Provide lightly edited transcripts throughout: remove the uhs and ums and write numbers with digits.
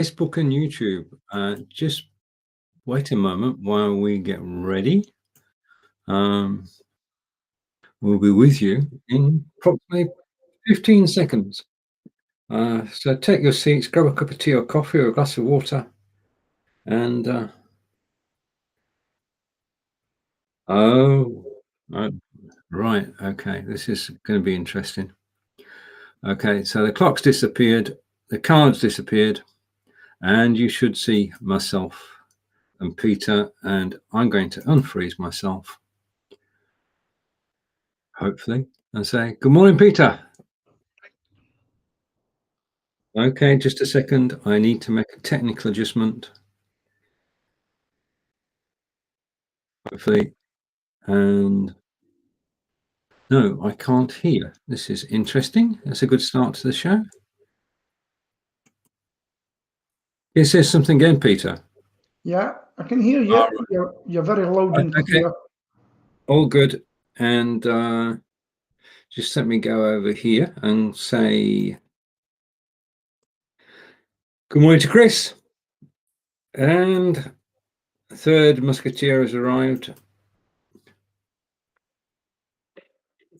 Facebook and YouTube. Just wait a moment while we get ready. Um, we'll be with you in probably 15 seconds. So take your seats, grab a cup of tea or coffee or a glass of water, and oh, right, okay, this is going to be interesting. Okay, so the clock's disappeared, the card's disappeared, and you should see myself and Peter, and I'm going to unfreeze myself, hopefully, and say, good morning, Peter. Okay, just a second. I need to make a technical adjustment. Hopefully. And no, I can't hear. This is interesting. That's a good start to the show. It says something again, Peter. Yeah, I can hear you. Right. You're very loud and clear. All good. And just let me go over here and say good morning to Chris. And the third musketeer has arrived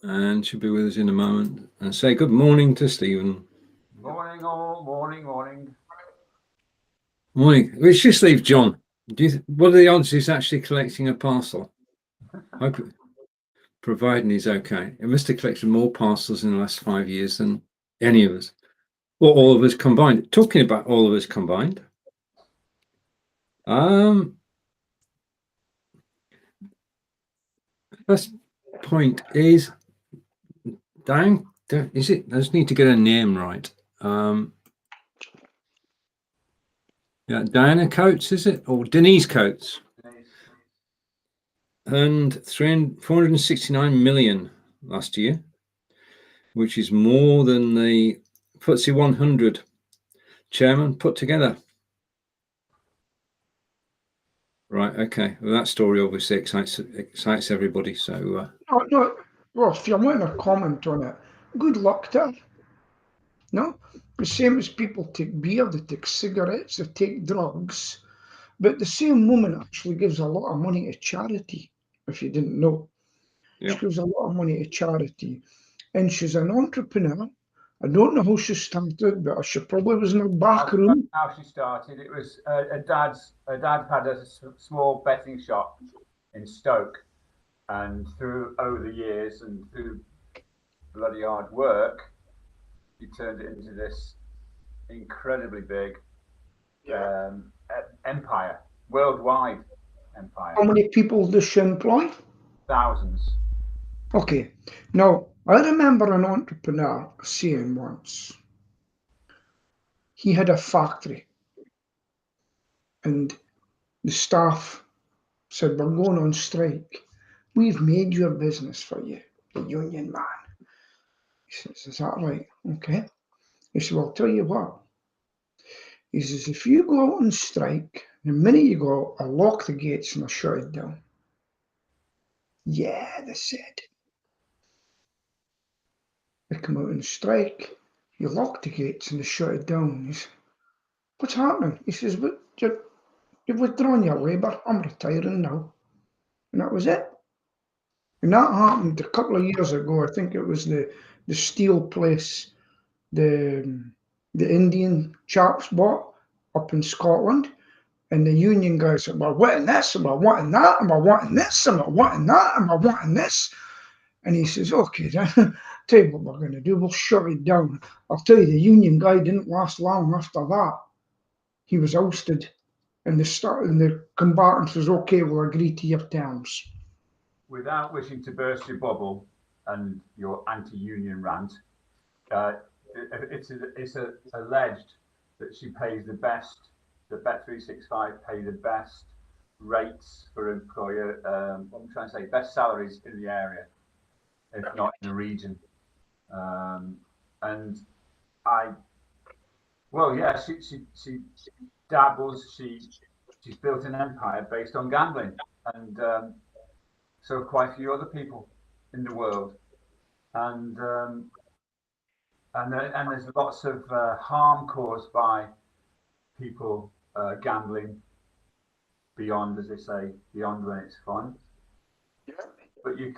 and should be with us in a moment. And say good morning to Stephen. Morning all, morning. Morning. Let's just leave John. What are the odds he's actually collecting a parcel? Providing he's okay. It must have collected more parcels in the last 5 years than any of us, or all of us combined. Talking about all of us combined, first point is Diane. Is it? I just need to get her name right. Yeah, Diana Coates, is it, or Denise Coates? And 469 million last year, which is more than the FTSE 100 chairman put together. Right. Okay. Well, that story obviously excites everybody. So. No. Well, if you're wanting a comment on it, good luck to her. No, the same as people take beer, they take cigarettes, they take drugs, but the same woman actually gives a lot of money to charity. If you didn't know, she gives a lot of money to charity, and she's an entrepreneur. I don't know how she started, but she probably was in a back room. How she started, it was her dad had a small betting shop in Stoke, and over the years and through bloody hard work, he turned it into this incredibly big empire, worldwide empire. How many people does she employ? Thousands. Okay, now I remember an entrepreneur saying once, he had a factory and the staff said, we're going on strike. We've made your business for you, the union man. He says, is that right? Okay. He said, well, I'll tell you what. He says, if you go out on strike, the minute you go, I'll lock the gates and I'll shut it down. Yeah, they said. They come out on strike, you lock the gates and they shut it down. He says, what's happening? He says, but you've withdrawn your labour, I'm retiring now. And that was it. And that happened a couple of years ago. I think it was the steel place, the Indian chaps bought up in Scotland. And the union guys said, well, wanting this, and we're wanting that, and we're wanting this, and we're wanting that, and we're wanting this. And he says, okay, then, tell you what we're going to do, we'll shut it down. I'll tell you, the union guy didn't last long after that. He was ousted. And the combatants was, okay, we'll agree to your terms. Without wishing to burst your bubble and your anti-union rant, it's alleged that she pays the best, that Bet365 pay the best rates for employer, what I'm trying to say, best salaries in the area, if not in the region. And she dabbles, she's built an empire based on gambling, and so have quite a few other people in the world, and there's lots of harm caused by people gambling beyond, as they say, beyond when it's fun. Yeah. But you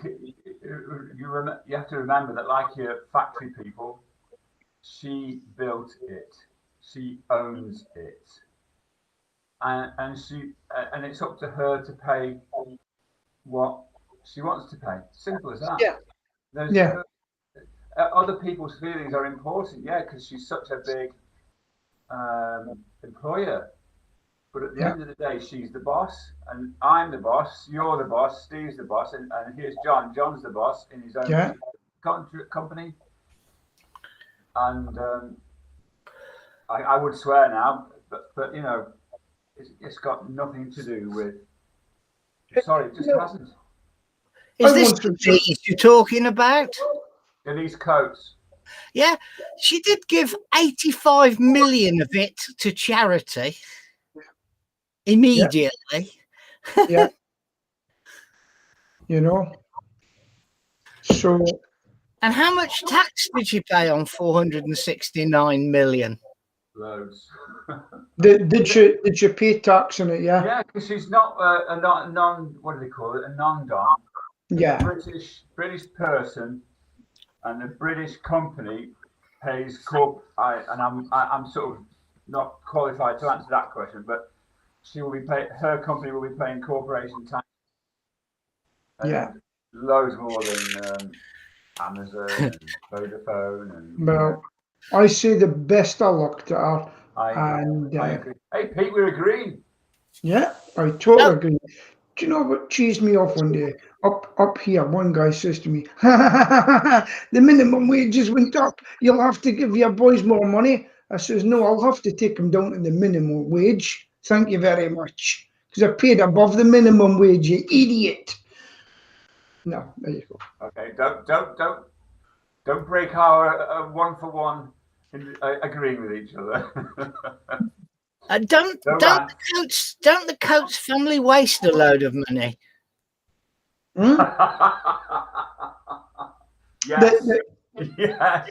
have to remember that, like your factory people, she built it, she owns it, and it's up to her to pay what she wants to pay. Simple as that. Yeah. There's Yeah. Other people's feelings are important, yeah, because she's such a big employer. But at the end of the day, she's the boss, and I'm the boss. You're the boss. Steve's the boss, and here's John. John's the boss in his own company. And I would swear now, but you know, it's got nothing to do with. Sorry, it just hasn't. Is this Denise you're talking about? Denise Coates. Yeah, she did give 85 million of it to charity immediately. Yeah. You know. So. And how much tax did she pay on 469 million? Loads. Did you pay tax on it? Yeah. Yeah, because she's not a non. What do they call it? A non-dom. Yeah. British person, and the British company pays corp. I'm sort of not qualified to answer that question, but she will be paying. Her company will be paying corporation tax. Loads more than Amazon and Vodafone and. Well, I say the best of luck to her. I agree. Hey Pete, we're agreeing. Yeah, I totally agree. Do you know what cheesed me off one day? Up here, one guy says to me, the minimum wages went up. You'll have to give your boys more money. I says, no, I'll have to take them down to the minimum wage. Thank you very much. Because I paid above the minimum wage, you idiot. No, there you go. Okay, don't break our one for one agreeing with each other. Don't the Coates family waste a load of money? Yes. Yes.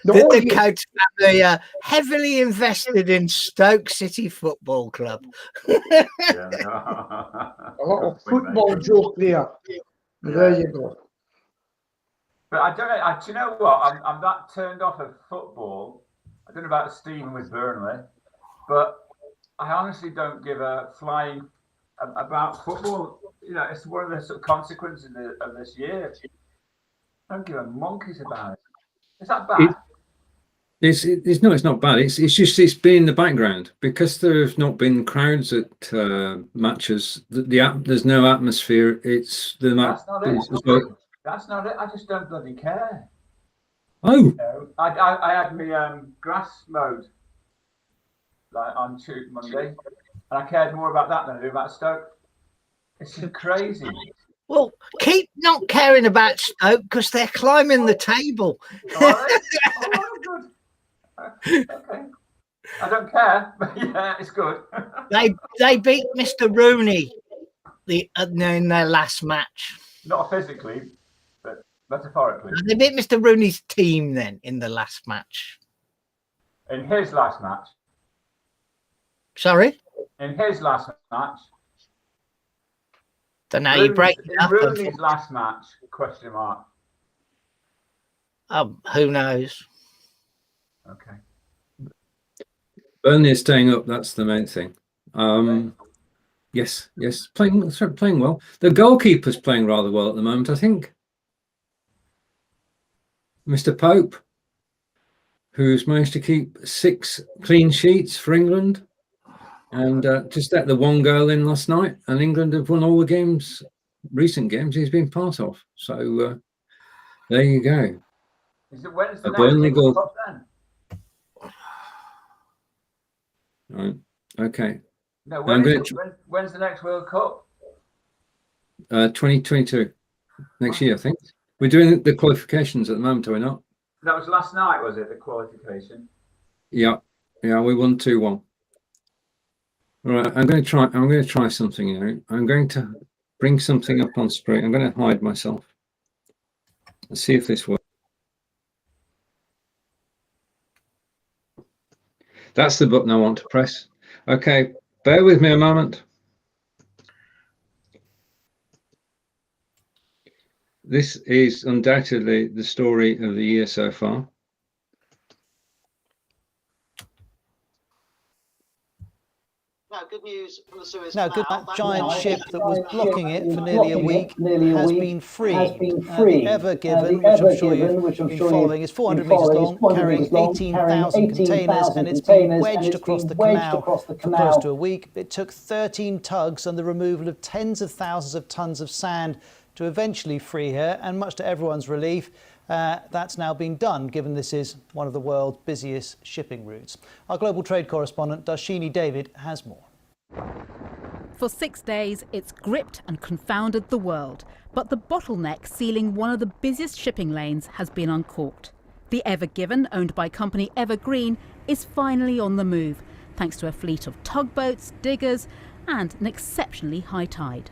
The Coates family are heavily invested in Stoke City Football Club. A lot of football joke there. There you go. But I don't know. Do you know what? I'm that turned off of football. I don't know about Stephen with Burnley, but I honestly don't give a flying about football. You know, it's one of the sort of consequences of this year. I don't give a monkeys about it. Is that bad? It's not bad. It's just it's been in the background because there have not been crowds at matches. There's no atmosphere. It's the That's not it. That's not it. I just don't bloody care. Oh, you know, I had my grass mowed like on Monday, and I cared more about that than I do about Stoke. It's just crazy. Well, keep not caring about Stoke because they're climbing the table. Oh, good. Okay. I don't care, but yeah, it's good. They beat Mr. Rooney in their last match. Not physically, but metaphorically. They beat Mr. Rooney's team then in the last match. In his last match. Sorry? In his last match. Don't know. You break it up. Rooney's last match? Question mark. Who knows? Okay. Burnley is staying up. That's the main thing. Yes, playing well. The goalkeeper's playing rather well at the moment, I think. Mr. Pope, who's managed to keep 6 clean sheets for England, and just let the one goal in last night. And England have won all the games, recent games he's been part of. So there you go. Is it when's the a Burnley goal then? Right. Okay. No, when's the next World Cup? 2022. Next year, I think. We're doing the qualifications at the moment, are we not? That was last night, was it? The qualification? Yeah. Yeah, we won 2-1. All right, I'm going to try something now. I'm going to bring something up on screen. I'm going to hide myself. Let's see if this works. That's the button I want to press. Okay, bear with me a moment. This is undoubtedly the story of the year so far. Now, good news from the Suez Now, Canal. that giant ship that was blocking it for nearly a week has been freed. The Ever Given, which I'm sure you've been following, is 400 metres long, carrying 18,000 containers, and it's been wedged across the canal for close to a week. It took 13 tugs and the removal of tens of thousands of tons of sand to eventually free her, and much to everyone's relief, that's now been done, given this is one of the world's busiest shipping routes. Our global trade correspondent, Darshini David, has more. For 6 days, it's gripped and confounded the world. But the bottleneck sealing one of the busiest shipping lanes has been uncorked. The Ever Given, owned by company Evergreen, is finally on the move, thanks to a fleet of tugboats, diggers, and an exceptionally high tide.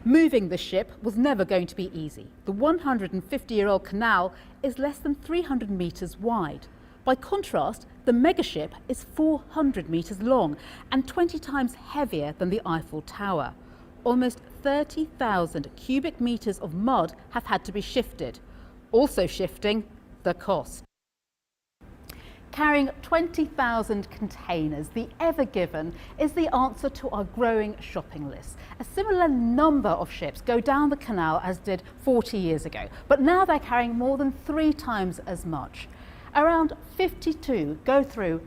Moving the ship was never going to be easy. The 150-year-old canal is less than 300 metres wide. By contrast, the megaship is 400 metres long and 20 times heavier than the Eiffel Tower. Almost 30,000 cubic metres of mud have had to be shifted. Also shifting, the cost. Carrying 20,000 containers, the Ever Given is the answer to our growing shopping list. A similar number of ships go down the canal as did 40 years ago, but now they're carrying more than 3 times as much. Around 52 go through.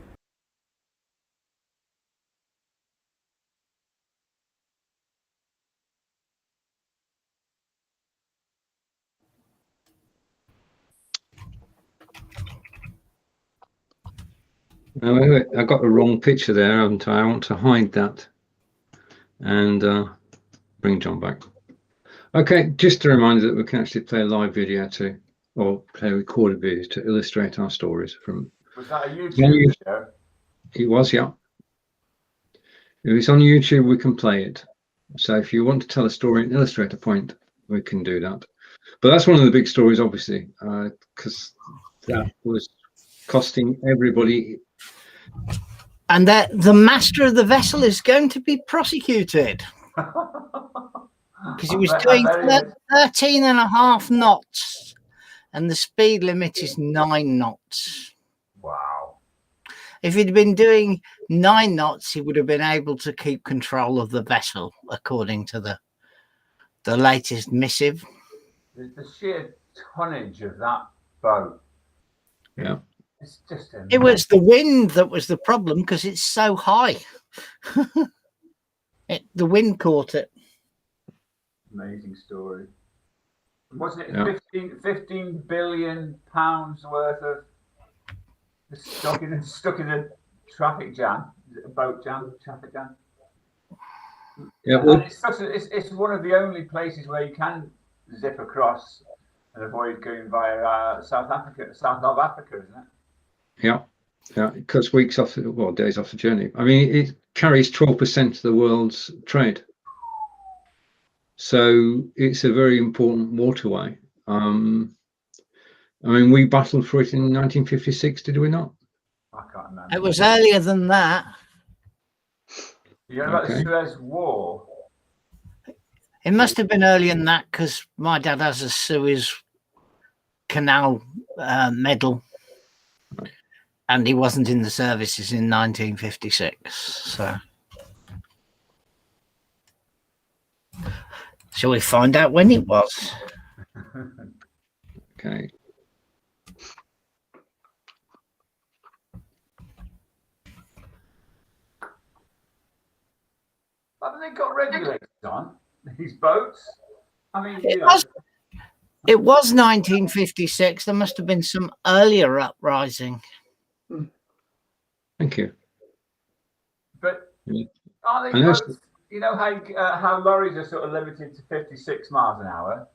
Wait, I got the wrong picture there, haven't I? I want to hide that and bring John back. Okay, just a reminder that we can actually play a live video or play a recorded video to illustrate our stories. Was that a YouTube show? It was, yeah. If it's on YouTube, we can play it. So if you want to tell a story and illustrate a point, we can do that. But that's one of the big stories, obviously, because that was costing everybody. And that the master of the vessel is going to be prosecuted because he was doing 13 and a half knots and the speed limit is 9 knots. Wow. If he'd been doing 9 knots, he would have been able to keep control of the vessel, according to the latest missive. The sheer tonnage of that boat. Yeah. It's just amazing. It was the wind that was the problem because it's so high. The wind caught it. Amazing story. Wasn't it Yeah. 15 billion pounds worth of stuck in a traffic jam, a boat jam, traffic jam? Yeah. And it's one of the only places where you can zip across and avoid going via South of Africa, isn't it? Yeah, it cuts weeks off, days off the journey. I mean, it carries 12% of the world's trade. So it's a very important waterway. I mean, we battled for it in 1956, did we not? I can't remember. It was earlier than that. You know about the Suez War? It must have been earlier than that because my dad has a Suez Canal medal. And he wasn't in the services in 1956. So, shall we find out when it was? Okay. Haven't they got regulators on these boats? I mean, It was 1956. There must have been some earlier uprising. Thank you. But Yeah. are they boats? You know how lorries are sort of limited to 56 miles an hour?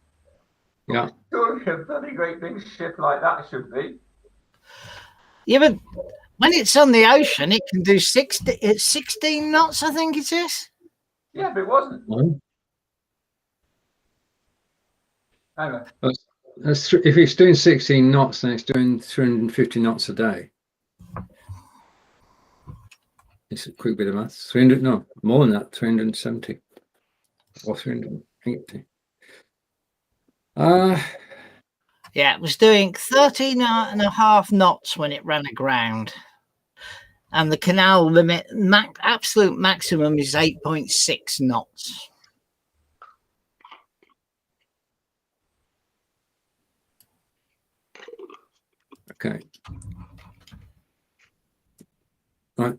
Yeah. Surely a bloody great big ship like that should be. Yeah, but when it's on the ocean, it can do 16 knots, I think it is. Yeah, but it wasn't. No. Anyway. If it's doing 16 knots, then it's doing 350 knots a day. It's a quick bit of maths. 300, no, more than that, 370 or 380. Yeah, it was doing 13.5 knots when it ran aground. And the canal limit, absolute maximum is 8.6 knots. Okay. Right.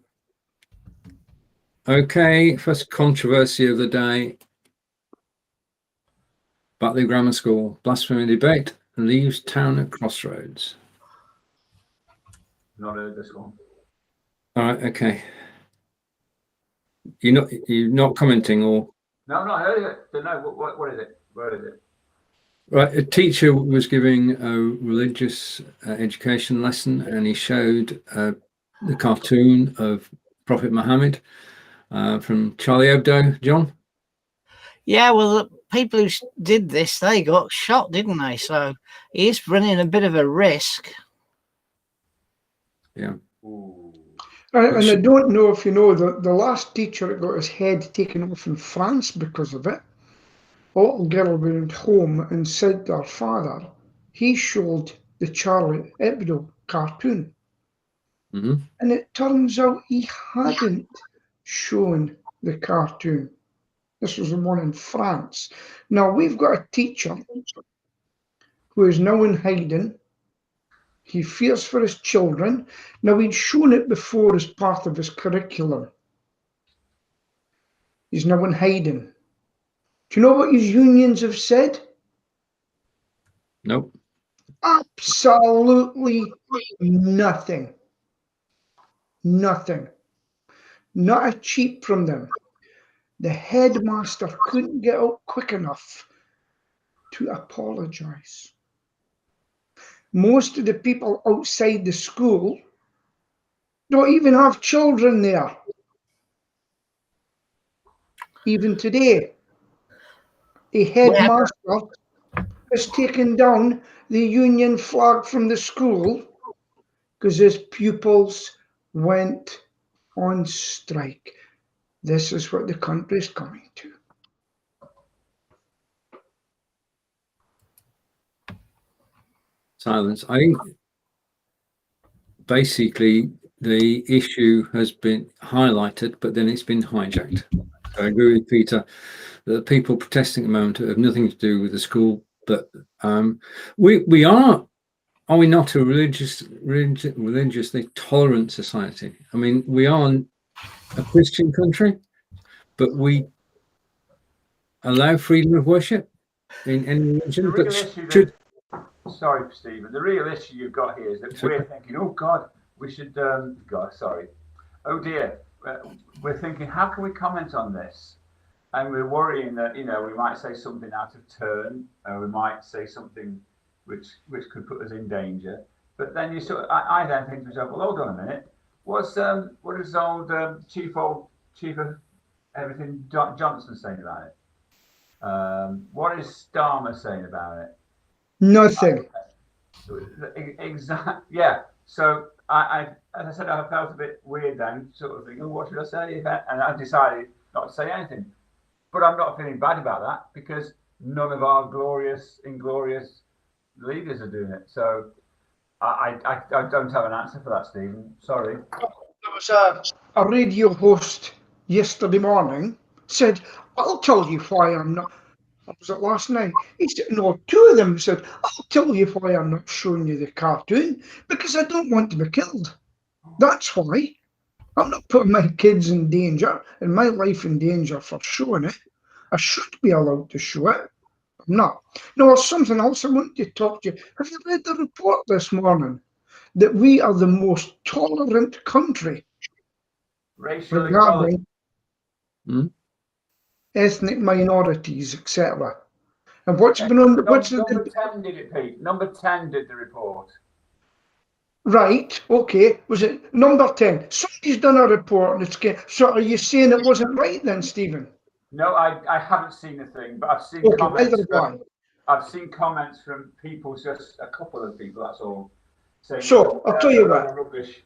Okay, first controversy of the day. Batley Grammar School, blasphemy debate, leaves town at crossroads. Not heard this one. All right, okay. You're not commenting, or? No, I've not heard of it. Don't know. What is it? Where is it? Right, a teacher was giving a religious education lesson, and he showed the cartoon of Prophet Muhammad from Charlie Hebdo. John? Yeah, well, the people who did this, they got shot, didn't they? So he's running a bit of a risk. Yeah. And I don't know if you know, the last teacher that got his head taken off in France because of it, a little girl went home and said to her father, he showed the Charlie Hebdo cartoon. Mm-hmm. And it turns out he hadn't shown the cartoon. This was the one in France. Now, we've got a teacher who is now in hiding. He fears for his children. Now, he'd shown it before as part of his curriculum. He's now in hiding. Do you know what his unions have said? Nope. Absolutely nothing. Nothing. Not a cheep from them. The headmaster couldn't get out quick enough to apologise. Most of the people outside the school don't even have children there. Even today, a headmaster has taken down the Union flag from the school because his pupils went on strike. This is what the country is coming to. Silence. I think basically the issue has been highlighted, but then it's been hijacked. I agree with Peter that the people protesting at the moment have nothing to do with the school, but we are we not a religiously tolerant society? I mean, we are a Christian country, but we allow freedom of worship in any religion. Sorry, Stephen. The real issue you've got here is that we're thinking, oh God, we should. Oh dear, we're thinking, how can we comment on this? And we're worrying that we might say something out of turn, or we might say something which could put us in danger. But then I then think to myself, well, hold on a minute. What is old chief of everything Johnson saying about it? What is Starmer saying about it? Nothing. Exactly. Yeah. So I, as I said, I felt a bit weird then, sort of thinking, oh, what should I say? And I decided not to say anything. But I'm not feeling bad about that because none of our inglorious leaders are doing it. So I don't have an answer for that, Stephen. Sorry. There was a radio host yesterday morning said, I'll tell you why I'm not. Was it last night? He said, no, two of them said, I'll tell you why I'm not showing you the cartoon, because I don't want to be killed. That's why. I'm not putting my kids in danger and my life in danger for showing it. I should be allowed to show it. I'm not. No, there's something else I want to talk to you. Have you read the report this morning that we are the most tolerant country regarding ethnic minorities, etc.? And what's been on? Number 10 did it, Pete? Number 10 did the report. Right. Okay. Was it number 10? Somebody's done a report and it's so. Are you saying it wasn't right then, Stephen? No, I haven't seen a thing, but I've seen comments. I've seen comments from people, just a couple of people. That's all. Saying so I'll tell you what. Rubbish.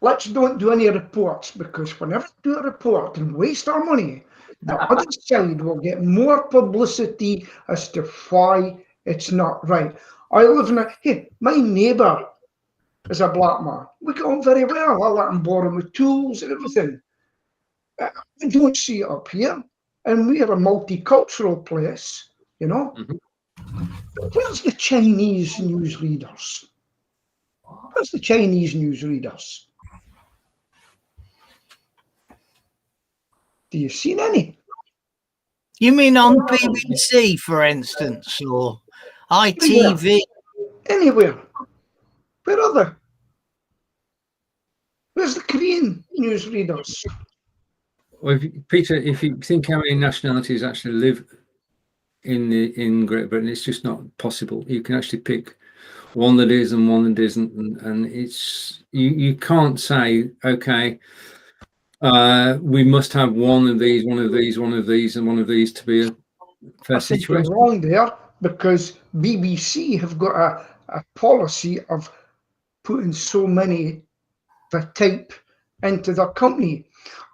let's don't do any reports, because whenever we do a report and waste our money, the other side will get more publicity as to why it's not right. I live in hey, my neighbour is a black man. We get on very well. I let him borrow my tools and everything. I don't see it up here. And we are a multicultural place, you know. Where's the Chinese newsreaders? Where's the Chinese newsreaders? Do you see any? You mean on BBC, for instance, or ITV? Anywhere. Where are they? Where's the Korean newsreaders? Well, Peter, if you think how many nationalities actually live in Great Britain, it's just not possible. You can actually pick one that is and one that isn't, and it's you can't say, okay, we must have one of these, one of these, one of these, and one of these to be a fair situation. You're wrong there, because BBC have got a policy of putting so many the type into their company,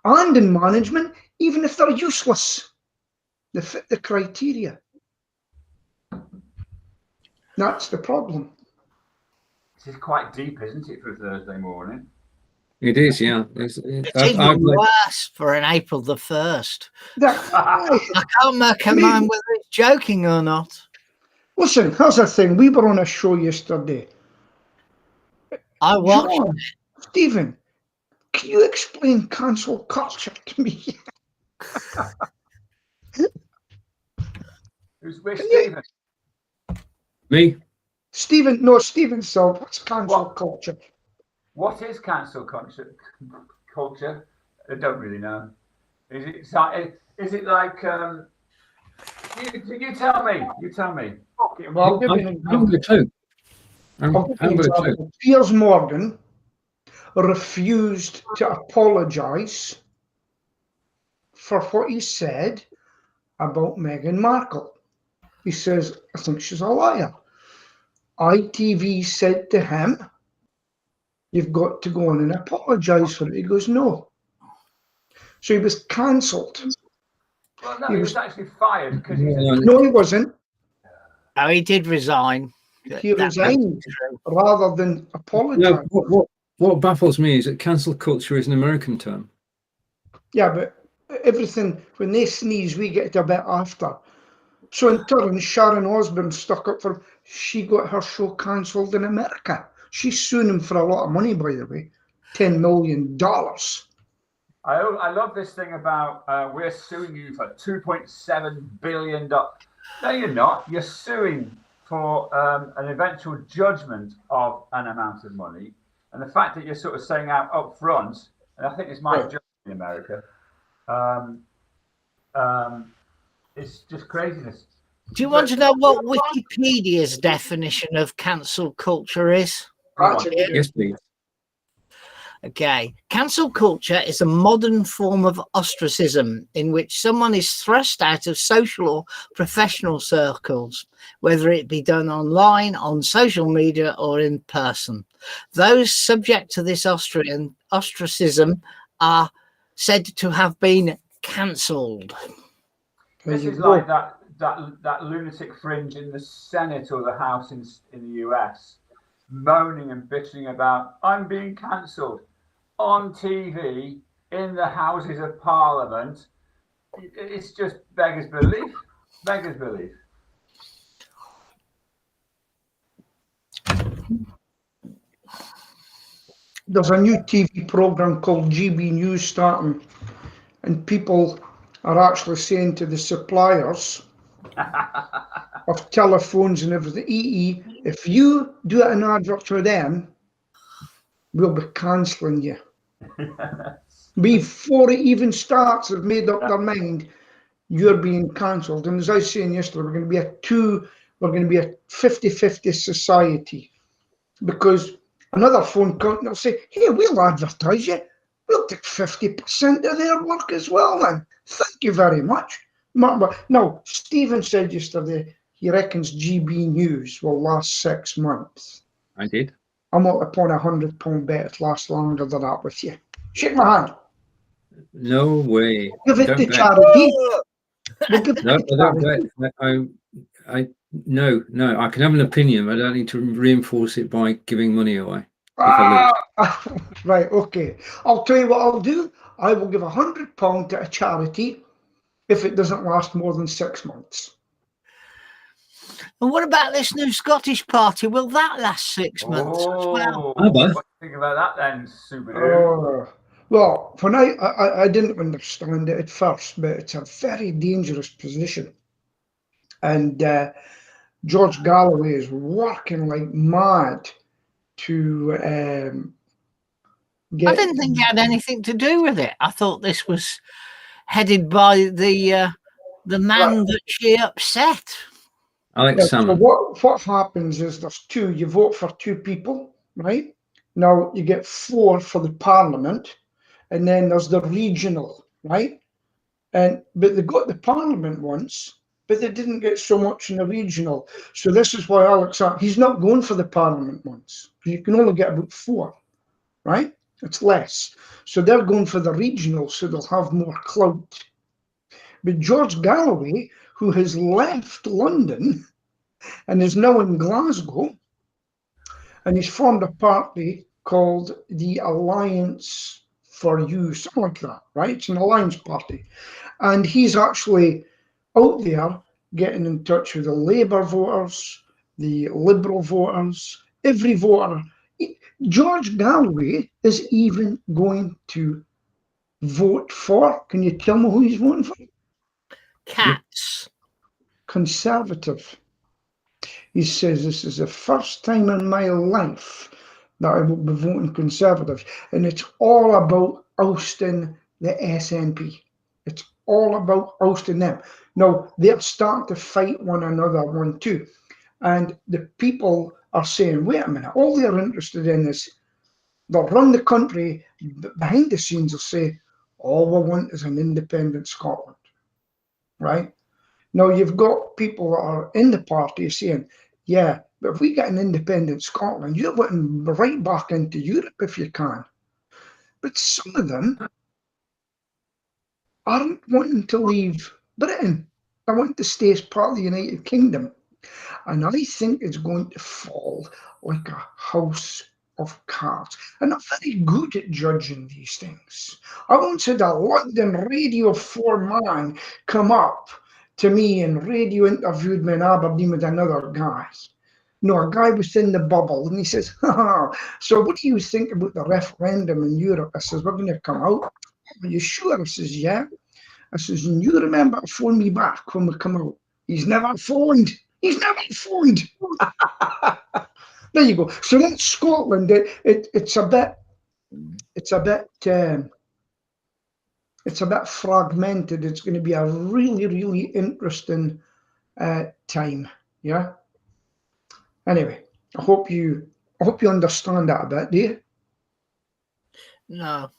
and in management, even if they're useless, they fit the criteria. That's the problem. This is quite deep, isn't it, for Thursday morning? It is, yeah. It's even worse for an April the 1st. I can't make a mind whether it's joking or not. Listen, here's the thing. We were on a show yesterday. I watched John, Stephen, can you explain cancel culture to me? Who's with Stephen? Me? Stephen, no, Stephen, so what's cancel culture? What is cancel culture? I don't really know. Is it like? You tell me. You tell me. Okay, well, I'll give you an example. Piers Morgan refused to apologise for what he said about Meghan Markle. He says, I think she's a liar. ITV said to him, you've got to go on and apologise for it. He goes, no. So he was cancelled. Well, no, he was actually fired because he's no, he wasn't. Oh, he did resign. He resigned rather than apologise. No, what baffles me is that cancel culture is an American term. Yeah, but everything, when they sneeze, we get a bit after. So in turn, Sharon Osbourne stuck up for, she got her show cancelled in America. She's suing him for a lot of money, by the way, $10 million. I love this thing about we're suing you for $2.7 billion. No, you're not. You're suing for an eventual judgment of an amount of money. And the fact that you're sort of saying out up front, and I think it's my job in America, it's just craziness. Do you want to know what Wikipedia's definition of cancel culture is? Yes, please. Okay. Cancel culture is a modern form of ostracism in which someone is thrust out of social or professional circles, whether it be done online, on social media, or in person. Those subject to this ostracism are said to have been cancelled. This is like that lunatic fringe in the Senate or the House in the US, moaning and bitching about, I'm being cancelled on TV, in the Houses of Parliament. It's just beggars belief. Beggars belief. There's a new TV programme called GB News starting, and people are actually saying to the suppliers of telephones and everything, if you do an advert for them, we'll be cancelling you. Before it even starts, they've made up their mind, you're being cancelled. And as I was saying yesterday, we're going to be a 50-50 society, because another phone company will say, hey, we'll advertise you. We'll take 50% of their work as well then. Thank you very much. No, Stephen said yesterday he reckons GB News will last 6 months. I did. I'm up upon £100 bet it lasts longer than that with you. Shake my hand. No way. Give it Don't to bet. charity. We'll give it No, to I don't charity. bet. No. I can have an opinion. I don't need to reinforce it by giving money away. If I lose. Right, okay. I'll tell you what I'll do. I will give £100 to a charity if it doesn't last more than 6 months. And what about this new Scottish party? Will that last 6 months as well? What do you think about that then, Super? Well, when I didn't understand it at first, but it's a very dangerous position. And George Galloway is working like mad to I didn't think it had anything to do with it. I thought this was headed by the man that she upset. Alex Salmon. So what happens is there's two. You vote for two people, right? Now you get 4 for the parliament, and then there's the regional, right? But they got the parliament once, but they didn't get so much in the regional. So this is why Alex, he's not going for the parliament once. You can only get about 4, right? It's less. So they're going for the regional, so they'll have more clout. But George Galloway, who has left London and is now in Glasgow, and he's formed a party called the Alliance for You, something like that, right? It's an alliance party. And he's actually out there getting in touch with the Labour voters, the Liberal voters, every voter. George Galloway is even going to vote for, can you tell me who he's voting for? Cats. Conservative. He says, this is the first time in my life that I will be voting Conservative. And it's all about ousting the SNP. It's all about ousting them. Now, they're starting to fight one another, one, too. And the people are saying, wait a minute, all they're interested in is they'll run the country, but behind the scenes they'll say, all we want is an independent Scotland, right? Now, you've got people that are in the party saying, yeah, but if we get an independent Scotland, you're getting right back into Europe if you can. But some of them aren't wanting to leave Britain. They want to stay as part of the United Kingdom. And I think it's going to fall like a house of cards. And I'm very good at judging these things. I once had a London Radio 4 man come up to me and radio interviewed me in Aberdeen with another guy. No, a guy within the bubble. And he says, so what do you think about the referendum in Europe? I says, we're going to come out. Are you sure? I says, yeah. I says, and you remember to phone me back when we come out. He's never phoned. He's never phoned. There you go. So that's Scotland. It's a bit fragmented. It's going to be a really, really interesting time. Yeah. Anyway, I hope you understand that a bit, do you? No.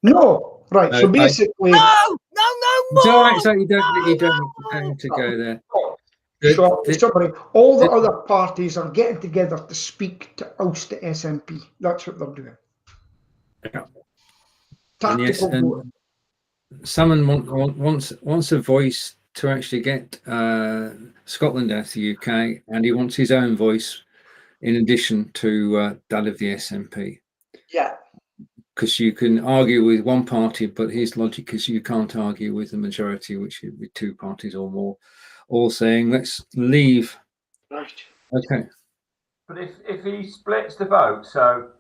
No. Right. So basically, No. It's all right. So you don't have to go there. Sorry, all the other parties are getting together to speak to oust the SNP. That's what they're doing. Yeah. Tactical. Someone wants a voice to actually get Scotland out of the UK, and he wants his own voice in addition to that of the SNP. Yeah. Because you can argue with one party, but his logic is you can't argue with the majority, which is with 2 parties or more, all saying let's leave. Right. Okay. But if he splits the vote, so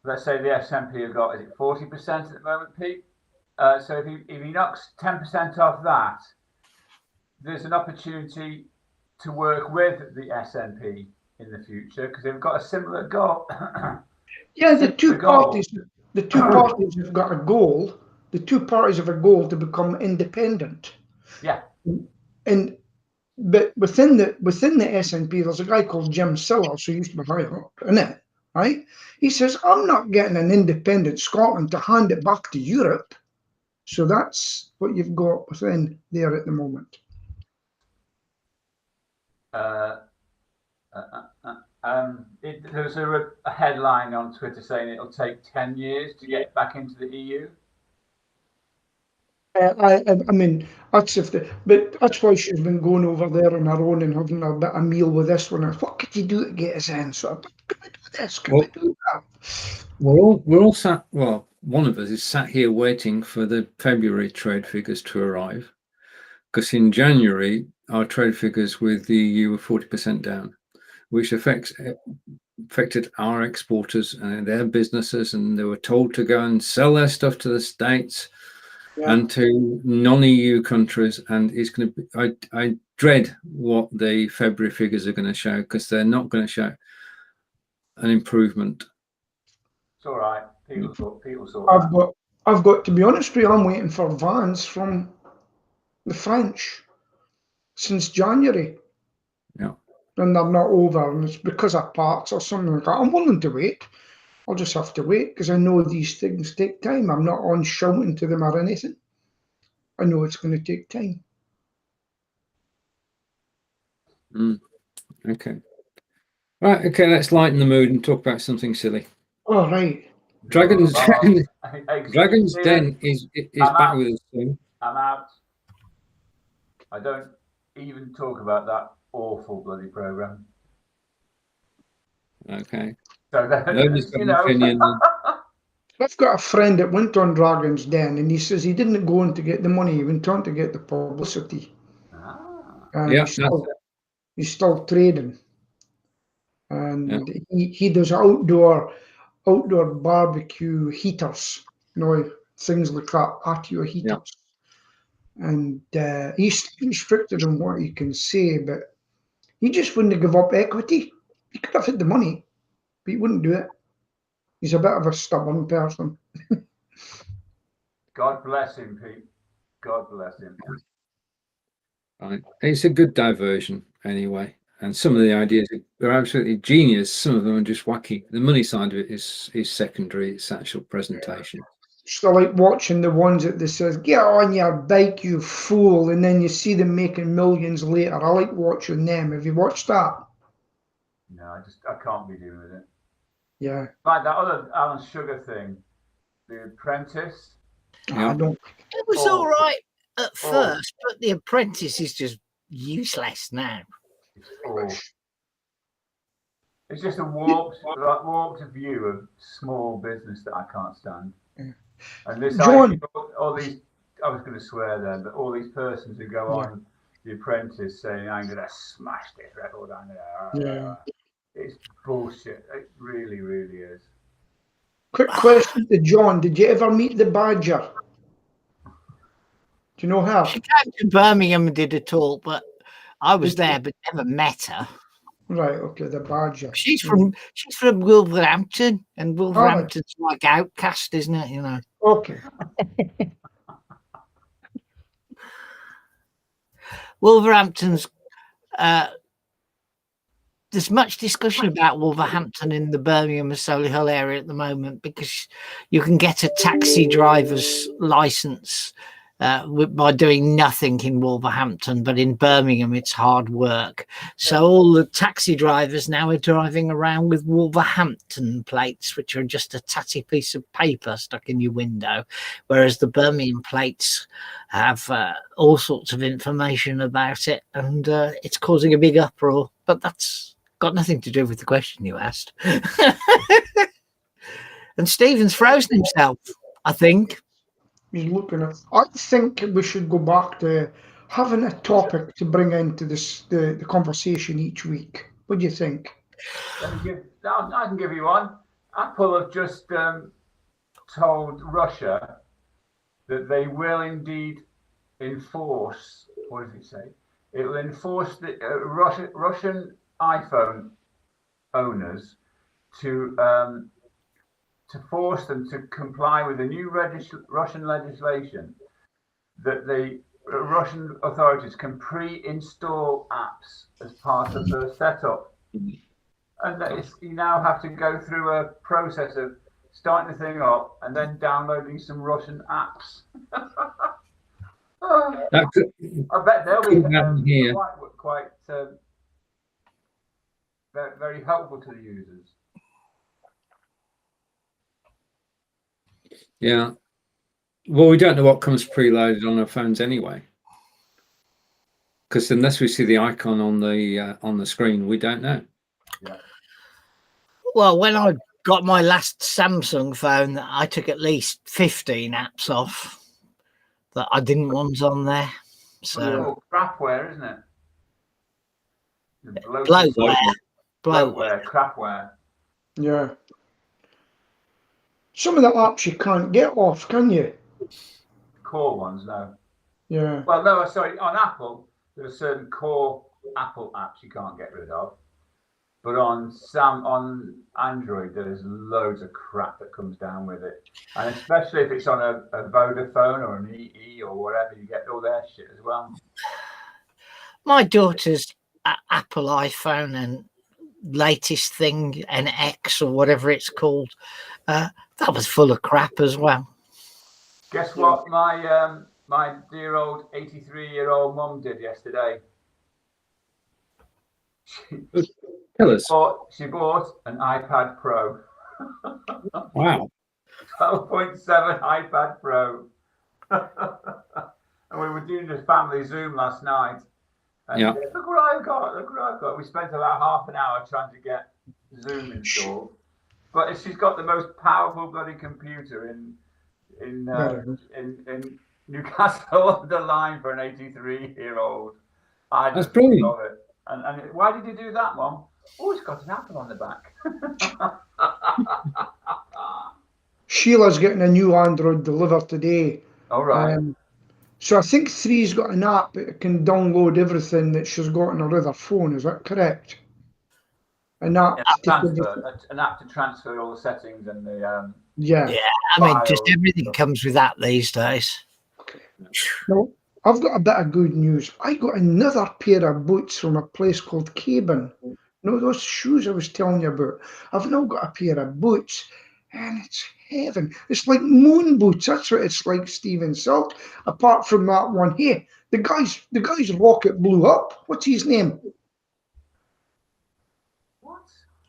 let's say the SNP have got, is it 40% at the moment, Pete? So if he knocks 10% off that, there's an opportunity to work with the SNP in the future because they've got a similar goal. Yeah, the two parties have got a goal. The 2 parties have a goal to become independent. Yeah. But within the SNP, there's a guy called Jim Sillars who used to be high up, isn't it? Right? He says, I'm not getting an independent Scotland to hand it back to Europe. So that's what you've got within there at the moment. There's a headline on Twitter saying it'll take 10 years to get back into the EU. I mean, but that's why she's been going over there on her own and having a bit of meal with this one. What could you do to get us in? So, can we do this? Can we do that? We're all sat. Well, one of us is sat here waiting for the February trade figures to arrive, because in January our trade figures with the EU were 40% down, which affected our exporters and their businesses, and they were told to go and sell their stuff to the States. Yeah. And to non-EU countries, and it's going to be. I dread what the February figures are going to show, because they're not going to show an improvement. It's all right. People saw. I've got to be honest with you. I'm waiting for vans from the French since January. Yeah. And they're not over, and it's because of parts or something like that. I'm willing to wait. I'll just have to wait, because I know these things take time. I'm not on shouting to them or anything. I know it's going to take time. Okay. Right. Okay. Let's lighten the mood and talk about something silly. All right. Dragon's Den is back with us soon. I'm out. I don't even talk about that awful bloody program. Okay. So nobody's got an opinion. I've got a friend that went on Dragon's Den, and he says he didn't go on to get the money; he went on to get the publicity. And yeah, he's still trading, and he does outdoor barbecue heaters, things like that, patio heaters. Yeah. And he's restricted on what he can say, but he just wouldn't give up equity. He could have had the money, but he wouldn't do it. He's a bit of a stubborn person. God bless him, Pete. God bless him. Right. It's a good diversion anyway. And some of the ideas are absolutely genius. Some of them are just wacky. The money side of it is secondary. It's actual presentation. So like watching the ones that they says, "Get on your bike, you fool," and then you see them making millions later. I like watching them. Have you watched that? No, I can't be dealing with it. Yeah. Like that other Alan Sugar thing, The Apprentice. Yeah. It was all right at first, but The Apprentice is just useless now. It's just a warped view of small business that I can't stand. Yeah. And this, all these, I was going to swear then, but all these persons who go on The Apprentice saying, "I'm going to smash this record," it's bullshit. It really, really is. Quick question to John: did you ever meet the Badger? Do you know her? She came to Birmingham and did a talk, but I was there, but never met her. Right. Okay. The Badger. She's from Wolverhampton, and Wolverhampton's like outcast, isn't it? Okay. Wolverhampton's. There's much discussion about Wolverhampton in the Birmingham and Solihull area at the moment, because you can get a taxi driver's license by doing nothing in Wolverhampton, but in Birmingham it's hard work. So all the taxi drivers now are driving around with Wolverhampton plates, which are just a tatty piece of paper stuck in your window, whereas the Birmingham plates have all sorts of information about it, and it's causing a big uproar. But that's got nothing to do with the question you asked. And Stephen's frozen himself, I think. He's looking at. I think we should go back to having a topic to bring into the conversation each week. What do you think? I can give you one. Apple have just told Russia that they will indeed enforce. What does it say? It will enforce the Russian iPhone owners to force them to comply with the new Russian legislation that the Russian authorities can pre-install apps as part of the setup, and that you now have to go through a process of starting the thing up and then downloading some Russian apps. I bet they'll be quite very, very helpful to the users. Yeah. Well, we don't know what comes preloaded on our phones anyway, because unless we see the icon on the screen, we don't know. Yeah. Well, when I got my last Samsung phone, I took at least 15 apps off that I didn't want on there. So Well, crapware, isn't it? The bloatware. Crapware. Yeah. Some of the apps you can't get off, can you? Core ones, no. Yeah. Well, no, sorry. On Apple, there are certain core Apple apps you can't get rid of. But on Android, there's loads of crap that comes down with it, and especially if it's on a Vodafone or an EE or whatever, you get all their shit as well. My daughter's Apple iPhone and latest thing, NX or whatever it's called, that was full of crap as well. Guess what my my dear old 83-year-old mum did yesterday? Tell us. She bought an iPad Pro. Wow. 12.7 iPad Pro. And we were doing the family Zoom last night. And Yeah. look what I've got. Look what I've got. We spent about half an hour trying to get Zoom installed. But she's got the most powerful bloody computer in Newcastle on the line for an 83-year-old. That's brilliant. Love it. And why did you do that, Mom? Oh, it's got an apple on the back. Sheila's getting a new Android delivered today. All right. So I think 3's got an app that can download everything that she's got on her other phone. Is that correct? An app, an app to transfer all the settings and the yeah. I mean, just everything comes with that these days. No, I've got a bit of good news. I got another pair of boots from a place called Caban. You know those shoes I was telling you about? I've now got a pair of boots, and it's heaven. It's like moon boots. That's what it's like, Stephen Salt. Apart from that one here, the guy's rocket blew up. What's his name? What?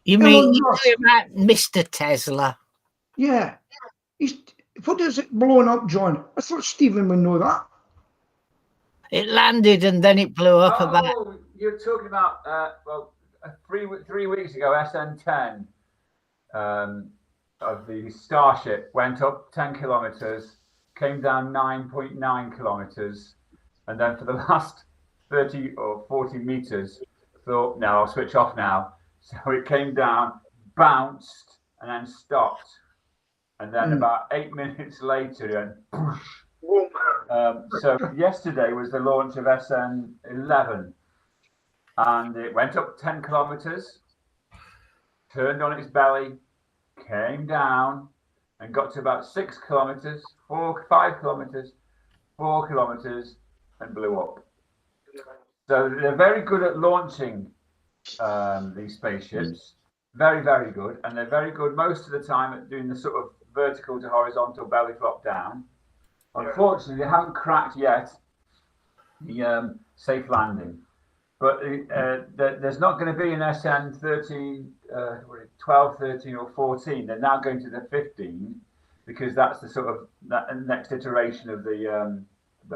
You mean you're talking about Mr. Tesla? Yeah. What is it blowing up, John? I thought Stephen would know that. It landed and then it blew up about. You're talking about 3 weeks ago, SN10 of the Starship went up 10 kilometers, came down 9.9 kilometers, and then for the last 30 or 40 meters, thought, no, I'll switch off now. So it came down, bounced, and then stopped. And then about 8 minutes later, so yesterday was the launch of SN11, and it went up 10 kilometers, turned on its belly, came down, and got to about 6 kilometers, 5 kilometers, 4 kilometers, and blew up. So they're very good at launching these spaceships. Very, very good. And they're very good most of the time at doing the sort of vertical to horizontal belly flop down. Unfortunately, they haven't cracked yet the safe landing. But there's not going to be an SN 13, 12, 13 or 14. They're now going to the 15 because that's the sort of next iteration of the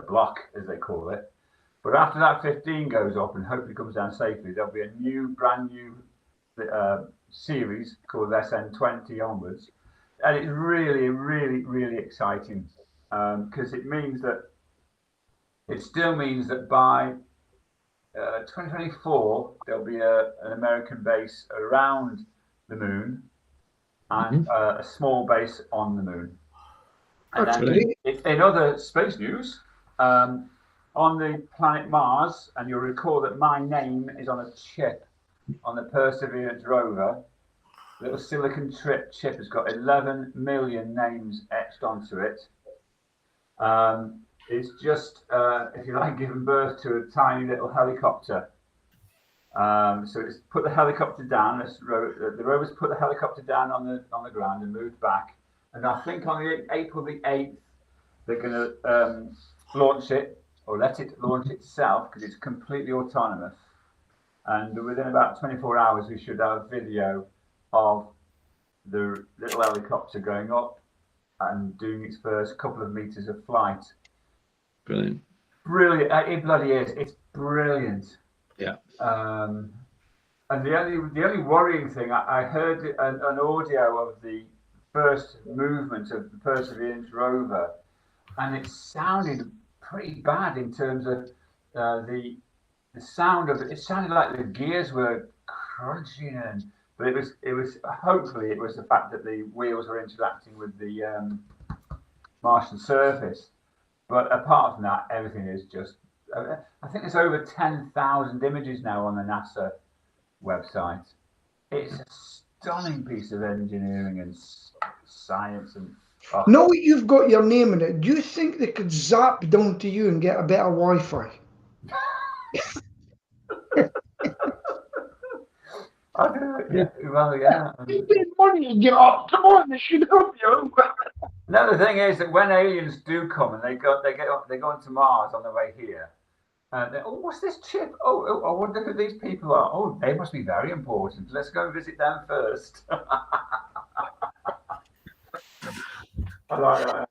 block, as they call it. But after that 15 goes up and hopefully comes down safely, there'll be a brand new series called SN20 onwards. And it's really, really, really exciting because it still means that by 2024 there'll be an American base around the moon and a small base on the moon. And then in other space news, on the planet Mars, and you'll recall that my name is on a chip on the Perseverance rover. The little silicon chip has got 11 million names etched onto it. It's just, if you like, giving birth to a tiny little helicopter. So it's put the helicopter down. The rovers put the helicopter down on the ground and moved back. And I think on April the 8th, they're going to launch it or let it launch itself because it's completely autonomous. And within about 24 hours, we should have video of the little helicopter going up and doing its first couple of meters of flight. Brilliant. Brilliant. It bloody is. It's brilliant. Yeah. And the only worrying thing, I heard an audio of the first movement of the Perseverance rover, and it sounded pretty bad in terms of the sound of it. It sounded like the gears were crunching, but it was hopefully it was the fact that the wheels were interacting with the Martian surface. But apart from that, everything is just. I think there's over 10,000 images now on the NASA website. It's a stunning piece of engineering and science. And now that you've got your name in it, do you think they could zap down to you and get a better Wi-Fi? Yeah, well, yeah. You need money and get up. Come on, they should help you. Now the thing is that when aliens do come and they go onto Mars on their way here, oh, what's this chip? Oh, I wonder who these people are. Oh, they must be very important. Let's go visit them first. I like that.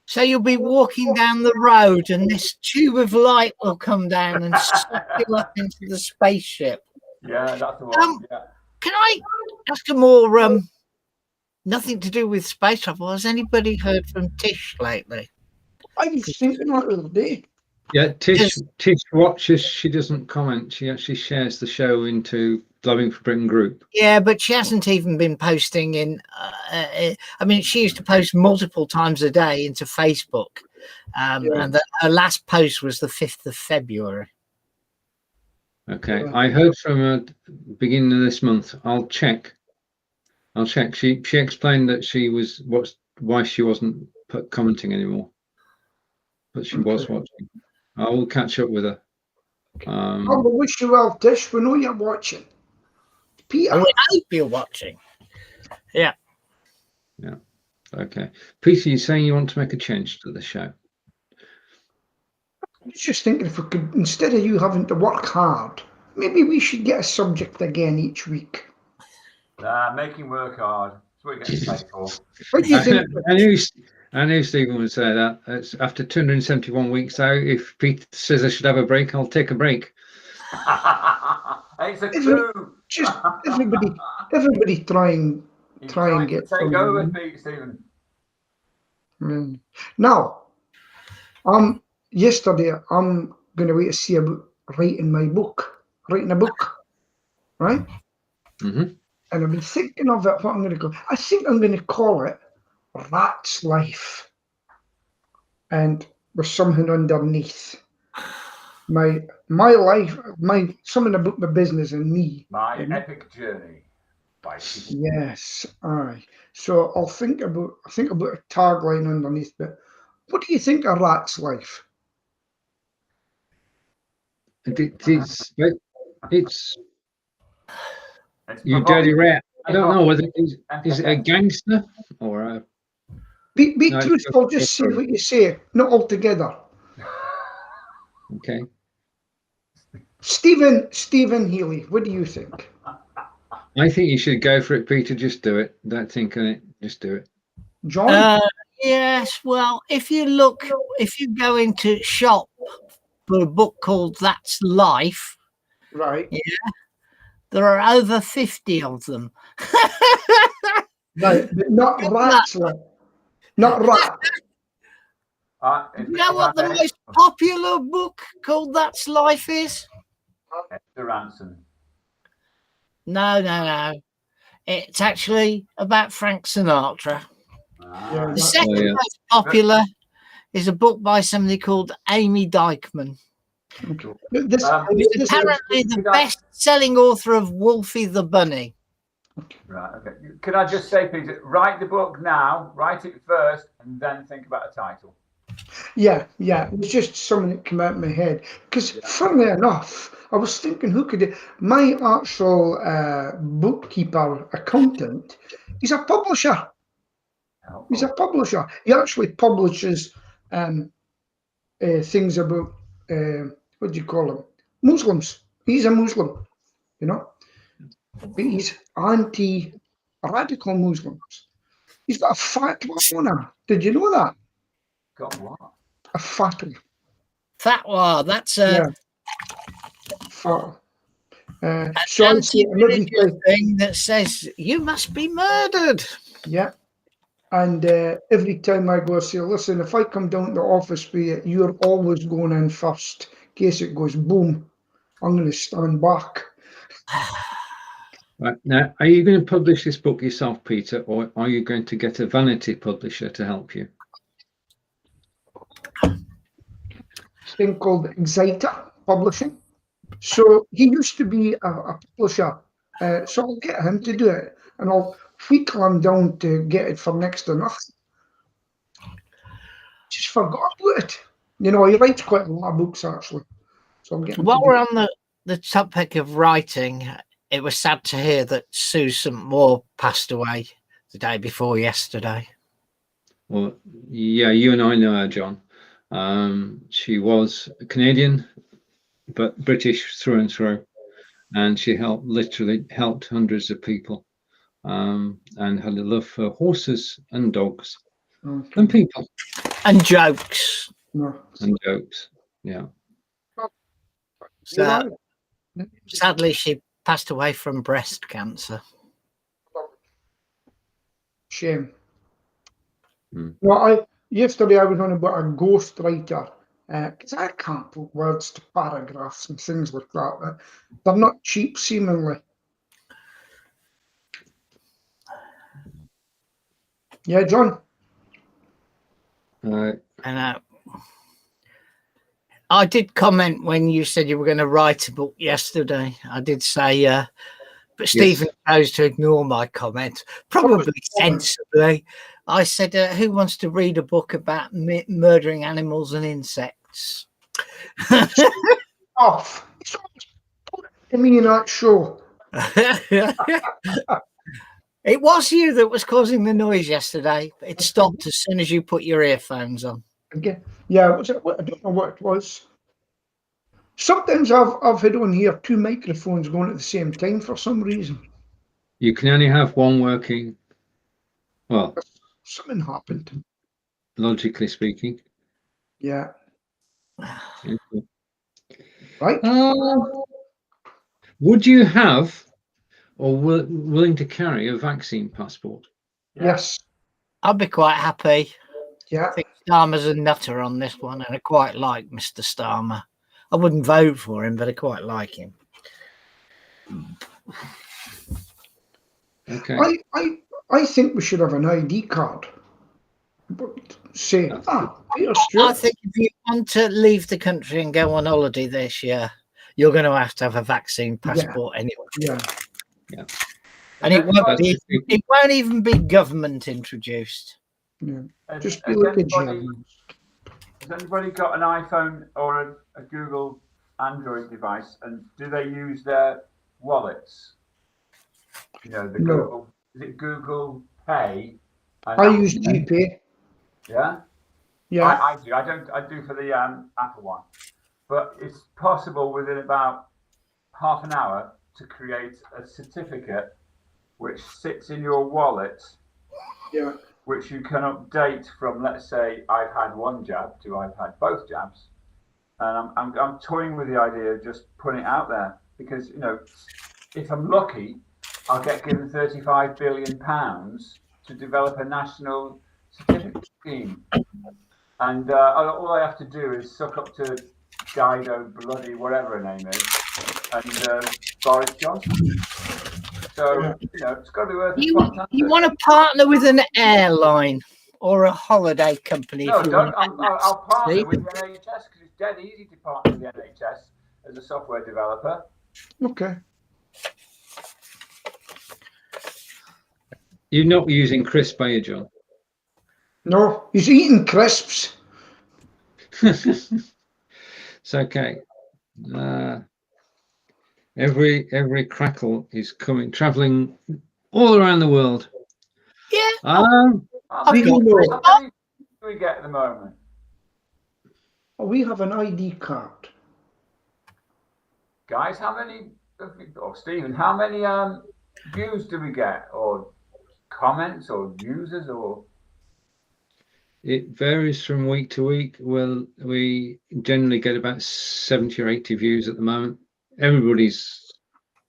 So you'll be walking down the road and this tube of light will come down and suck you up into the spaceship. Yeah, that's the one. Yeah. Can I ask a more nothing to do with space travel? Has anybody heard from Tish lately? I was thinking that the other day. Yeah, Tish watches. She doesn't comment. She actually shares the show into Blabbing for Britain group. Yeah, but she hasn't even been posting in. I mean, she used to post multiple times a day into Facebook, and her last post was the 5th of February. Okay, I heard from her beginning of this month. I'll check. She explained that she was why she wasn't commenting anymore, but she was watching. I will catch up with her. I wish you well, Tish. We know you're watching. Peter. I hope you're watching. Yeah. Yeah. Okay. Peter, you're saying you want to make a change to the show? I was just thinking if we could, instead of you having to work hard, maybe we should get a subject again each week. Making work hard. That's what you get paid for. What do you think? I knew Stephen would say that. It's after 271 weeks out. If Peter says I should have a break, I'll take a break. It's a clue. Just everybody try and get take over, Stephen. Now, yesterday I'm going to wait to see about writing a book, right? Mm-hmm. And I've been thinking of it. What I'm going to go? I think I'm going to call it Rat's Life, and with something underneath. My life, something about my business and me. My epic journey. Yes, aye. So I'll think about a tagline underneath. But what do you think of Rat's Life? It's you dirty rat. I don't know whether is it a gangster or a. Be truthful. Just say what you say, not altogether. Okay. Stephen Healy, what do you think? I think you should go for it, Peter. Just do it. Don't think on it. Just do it. John? Yes. Well, if you go into shop for a book called That's Life, right? Yeah, there are over 50 of them. Right, but not Rat's Life. Not Rat. You know what the most popular book called That's Life is? The Ransom. No. It's actually about Frank Sinatra. Yeah, The second most popular is a book by somebody called Amy Dykeman. This apparently the best-selling author of Wolfie the Bunny. Right, okay. Can I just say, Peter, write the book now, write it first, and then think about a title. Yeah. It was just something that came out of my head. Because, funnily enough, I was thinking, who could my actual bookkeeper, accountant, he's a publisher. Oh. He's a publisher. He actually publishes things about, what do you call them? Muslims. He's a Muslim, you know, but he's anti-radical Muslims. He's got a fatwa on him. Did you know that? Got what? A fatwa. Fatwa, that's Yeah. an So I see him every anti-religious time. thing that says you must be murdered. Yeah. And every time I go, I say, listen, if I come down to the office for you, you're always going in first. In case it goes boom, I'm going to stand back. Right. Now, are you going to publish this book yourself, Peter, or are you going to get a vanity publisher to help you? This thing called Exciter Publishing. So he used to be a publisher. So I'll get him to do it, and I'll wheedle him down to get it for next to nothing. Just forgot about it. You know, he writes quite a lot of books, actually. So I'm getting. While we're on the topic of writing, it was sad to hear that Sue St. Moore passed away the day before yesterday. Well, yeah, you and I know her, John. She was a Canadian, but British through and through, and she literally helped hundreds of people, and had a love for horses and dogs and people And jokes. No. and jokes. Yeah. So, sadly, she passed away from breast cancer. Shame. Mm. No, yesterday I was on about a ghostwriter, because I can't put words to paragraphs and things like that. But they're not cheap, seemingly. Yeah, John. And I did comment when you said you were going to write a book yesterday. I did say, but Stephen chose to ignore my comment, probably sensibly. I said, who wants to read a book about murdering animals and insects? Off. I mean, that show. It was you that was causing the noise yesterday. It stopped as soon as you put your earphones on. Again, yeah, I don't know what it was. Sometimes I've had on here 2 microphones going at the same time for some reason. You can only have one working. Well, something happened. Logically speaking. Yeah. Okay. Right. Would you have or willing to carry a vaccine passport? Yes. I'd be quite happy. Yeah. I think Starmer's a nutter on this one, and I quite like Mr. Starmer. I wouldn't vote for him, but I quite like him. Okay. I think we should have an ID card. Say, Peter Stewart. I think if you want to leave the country and go on holiday this year, you're going to have a vaccine passport anyway. Yeah. Yeah. And it won't even be government introduced. Yeah. Just Has be like a has anybody got an iPhone or a Google Android device, and do they use their wallets? You know, the No. Google, is it Google Pay? I use GPay. Yeah? Yeah. I do. I do for the Apple one. But it's possible within about half an hour to create a certificate which sits in your wallet. Yeah. Which you can update from, let's say, I've had 1 jab to I've had both jabs, and I'm toying with the idea of just putting it out there, because, you know, if I'm lucky, I'll get given £35 billion to develop a national certificate scheme, and all I have to do is suck up to Dido, bloody whatever her name is, and Boris Johnson. So, you know, it's got to be worth it. You want to partner with an airline or a holiday company? No, if you don't. want I'll partner with the NHS, because it's dead easy to partner with the NHS as a software developer. Okay. You're not using crisp, are you, John? No, he's eating crisps. It's okay. Every crackle is traveling all around the world. Yeah. How many do we get at the moment? We have an ID card. guys, how many, or Stephen, how many views do we get, or comments, or users, or? It varies from week to week. Well, we generally get about 70 or 80 views at the moment. Everybody's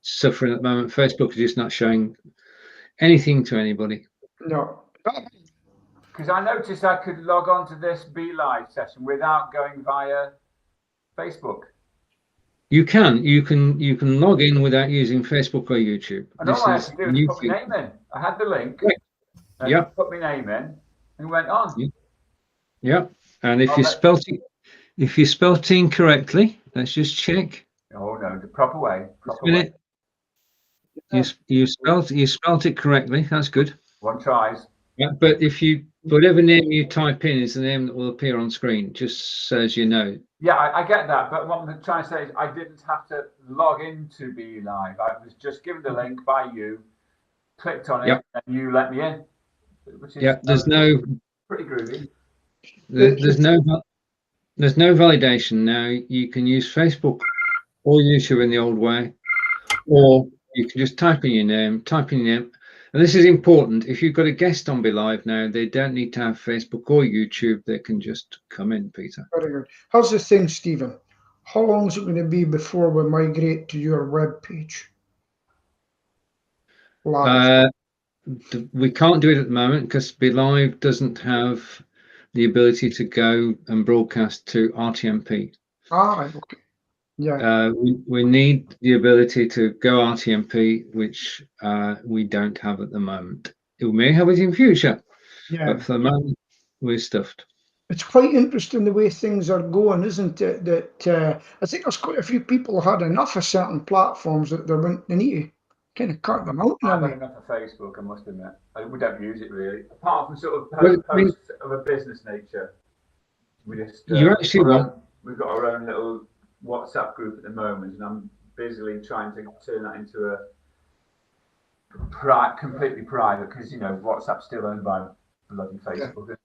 suffering at the moment. Facebook is just not showing anything to anybody. No. Because I noticed I could log on to this Be.Live session without going via Facebook. You can log in without using Facebook or YouTube. And all I had to do was put my name in. I had the link. Right. Yeah. Put my name in and went on. Yeah. And if you spelt it incorrectly, let's just check. Oh no, the proper way. Proper way. You spelt it correctly. That's good. One tries. Yeah, but whatever name you type in is the name that will appear on screen, just so as you know. Yeah, I get that, but what I'm trying to say is I didn't have to log into Be.Live. I was just given the link by you, clicked on it, and you let me in. Which is, there's pretty groovy. There's no validation now. You can use Facebook or YouTube in the old way, or you can just type in your name. And this is important. If you've got a guest on Be.Live now, they don't need to have Facebook or YouTube. They can just come in, Peter. Very good. How's the thing, Stephen? How long is it going to be before we migrate to your web page? We can't do it at the moment because Be.Live doesn't have the ability to go and broadcast to RTMP. Okay. Yeah. We need the ability to go RTMP, which we don't have at the moment. We may have it in future, but for the moment, we're stuffed. It's quite interesting the way things are going, isn't it? That I think there's quite a few people had enough of certain platforms that they need to kind of cut them out. I've had enough of Facebook, I must admit. We don't use it really, apart from sort of posts of a business nature. We just we've got our own little WhatsApp group at the moment, and I'm busily trying to turn that into a completely private, because WhatsApp's still owned by bloody Facebook.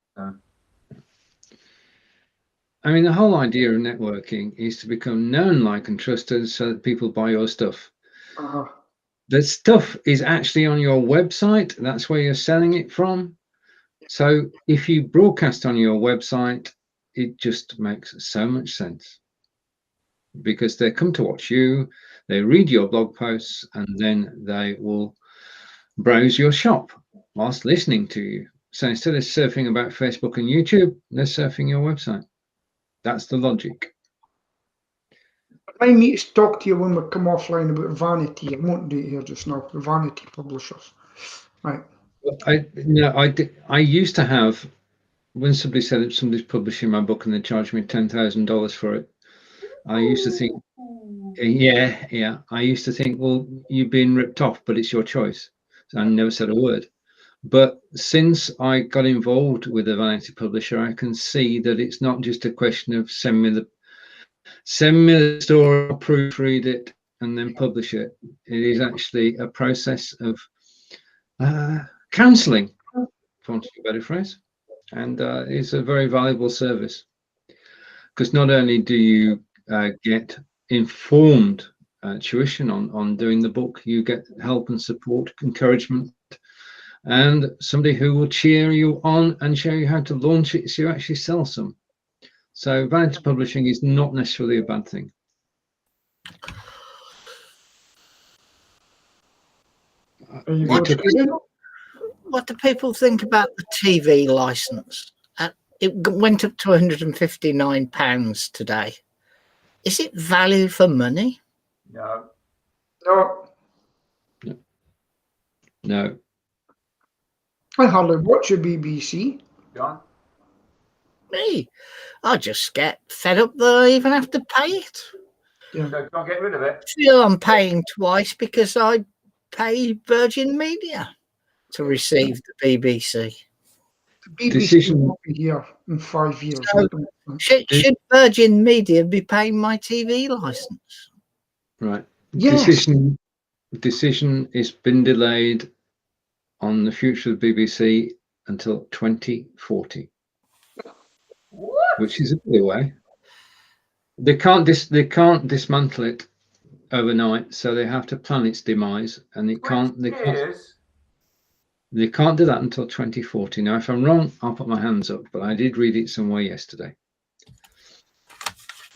I mean, the whole idea of networking is to become known, like, and trusted, so that people buy your stuff. The stuff is actually on your website. That's where you're selling it from. So if you broadcast on your website, it just makes so much sense, because they come to watch you, they read your blog posts, and then they will browse your shop whilst listening to you. So instead of surfing about Facebook and YouTube, they're surfing your website. That's the logic. I need to talk to you when we come offline about Vanity. I won't do it here just now. The Vanity publishers, right? I used to have, when somebody said that somebody's publishing my book and they charged me $10,000 for it, I used to think, I used to think, well, you've been ripped off, but it's your choice. So I never said a word. But since I got involved with a Vanity publisher, I can see that it's not just a question of send me the story, I'll proofread it, and then publish it. It is actually a process of counselling, for want of a better phrase, and it's a very valuable service, because not only do you get informed tuition on doing the book, you get help and support, encouragement, and somebody who will cheer you on and show you how to launch it so you actually sell some. So Vanity publishing is not necessarily a bad thing. What do people think about the TV license? It went up to £159 today. Is it value for money? No. I hardly watch the BBC. John? Me? I just get fed up that I even have to pay it. So don't get rid of it. Feel I'm paying twice because I pay Virgin Media to receive the BBC. The BBC will be here in 5 years. So should Virgin Media be paying my TV license? Right. Yes. Decision has been delayed on the future of the BBC until 2040. What? Which is a bit away. They can't dismantle it overnight, so they have to plan its demise, and it can't. They can't. Years? They can't do that until 2040. Now, if I'm wrong, I'll put my hands up, but I did read it somewhere yesterday.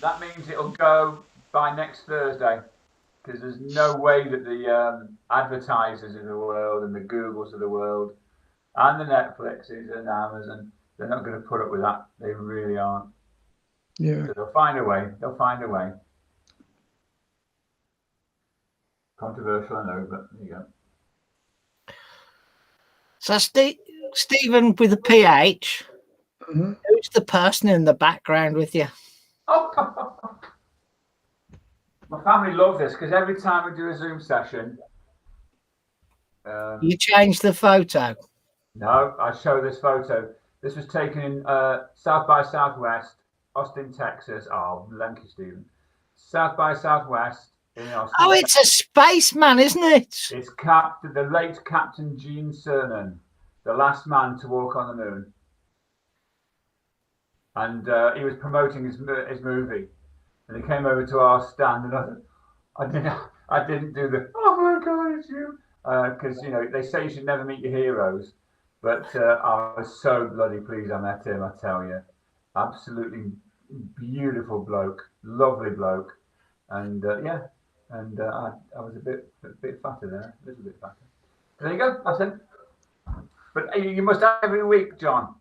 That means it'll go by next Thursday, because there's no way that the advertisers in the world and the Googles of the world and the Netflixes and Amazon, they're not going to put up with that. They really aren't. Yeah. So they'll find a way. They'll find a way. Controversial, I know, but there you go. So, Stephen with a PH, Mhm. who's the person in the background with you? Oh, my family love this because every time we do a Zoom session, You changed the photo. no, I show this photo. This was taken in South by Southwest, Austin, Texas. Oh, thank you, Stephen. South by Southwest in Austin. Oh, it's a spaceman, isn't it? It's the late Captain Gene Cernan, the last man to walk on the moon. And he was promoting his movie. And he came over to our stand, and I didn't do the, oh my God, it's you. Because, you know, they say you should never meet your heroes. But I was so bloody pleased I met him, I tell you. Absolutely beautiful bloke, lovely bloke. And yeah, and I was a bit fatter there, a little bit fatter. There you go, that's it. But you must have every week, John.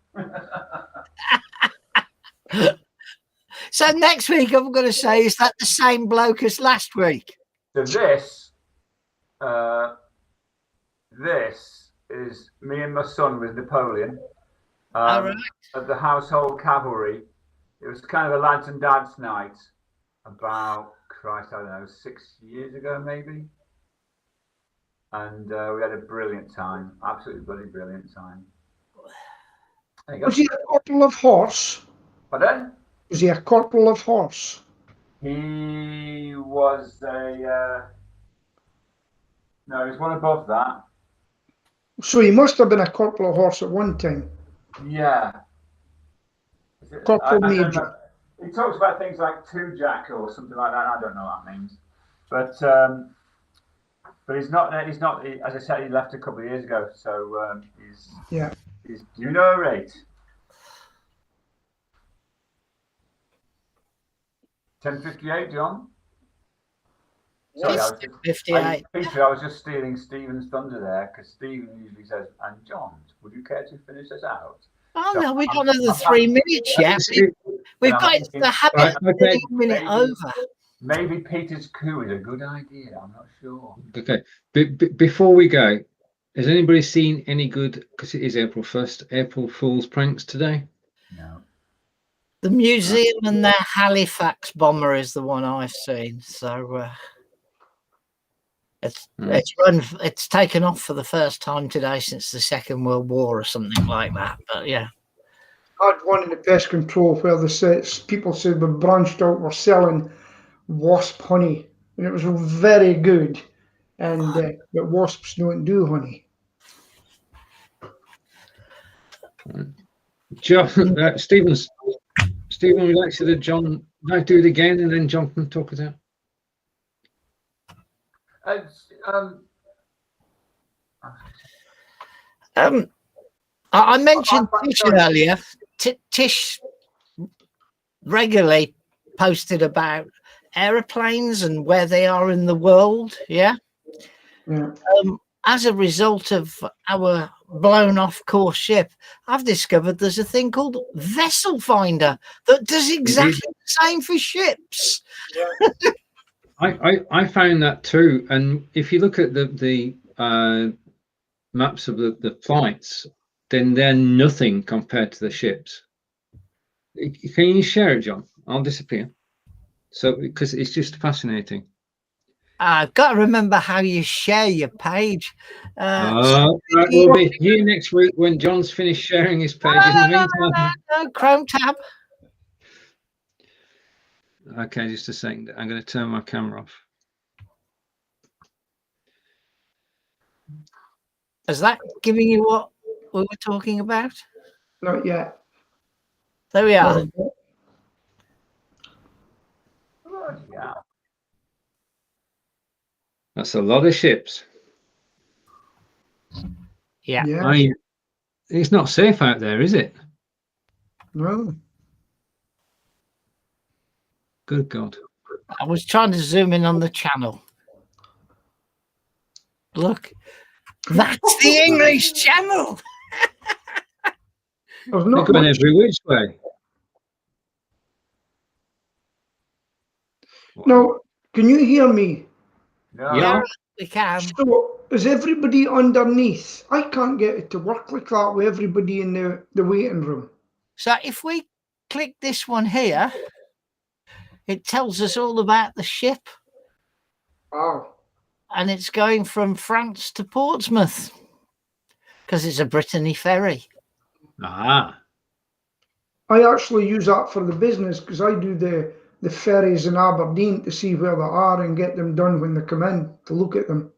So next week, I'm going to say, is that the same bloke as last week? So this is me and my son with Napoleon All right. at the Household Cavalry. It was kind of a lads and dads night about, Christ, I don't know, 6 years ago maybe. And we had a brilliant time, absolutely bloody brilliant time. There you go. Was he a corporal of horse? Pardon? Was he a corporal of horse? He was no, he was one above that. So he must have been a corporal of horse at one time. Yeah. Corporal I don't major. know. He talks about things like two jack or something like that. I don't know what that means, but he's not. As I said, he left a couple of years ago, so he's you know right. 10:58, John. Sorry, I was just, 58. Peter, I was just stealing Stephen's thunder there because Stephen usually says, "And John, would you care to finish us out?" Oh, So no, we've got another 3 minutes yet. We've got the habit of Okay. 1 minute over. Maybe Peter's coup is a good idea. I'm not sure. Okay. Before we go, has anybody seen any good, because it is April 1st, April Fool's pranks today? No. The museum and their Halifax bomber is the one I've seen. So it's taken off for the first time today since the Second World War or something like that. But yeah. I had one in the Pest Control where people said we branched out, we're selling wasp honey, and it was very good. And but wasps don't do honey. John, Stephen, would you like to do John? Like do it again, and then John can talk it out. I mentioned Tish earlier. Tish regularly posted about aeroplanes and where they are in the world. Yeah. As a result of our blown off course ship, I've discovered there's a thing called Vessel Finder that does exactly the same for ships. I found that too, and if you look at the maps of the flights, then they're nothing compared to the ships. Can you share it, John? I'll disappear. So because it's just fascinating. I've got to remember how you share your page. We'll be here next week when John's finished sharing his page. In the meantime, no, Chrome tab. Okay, just a second. I'm going to turn my camera off. Is that giving you what we were talking about? Not yet. There we are. Oh, yeah. That's a lot of ships. Yeah. Yeah. It's not safe out there, is it? No. Good God. I was trying to zoom in on the channel. Look, that's the English Channel. There's They're not going much. every which way. Now, can you hear me? No. Yeah. We can. So, is everybody underneath? I can't get it to work like that with everybody in the waiting room. So if we click this one here, it tells us all about the ship, Wow. and it's going from France to Portsmouth because it's a Brittany ferry. Ah. I actually use that for the business because I do the ferries in Aberdeen to see where they are and get them done when they come in to look at them.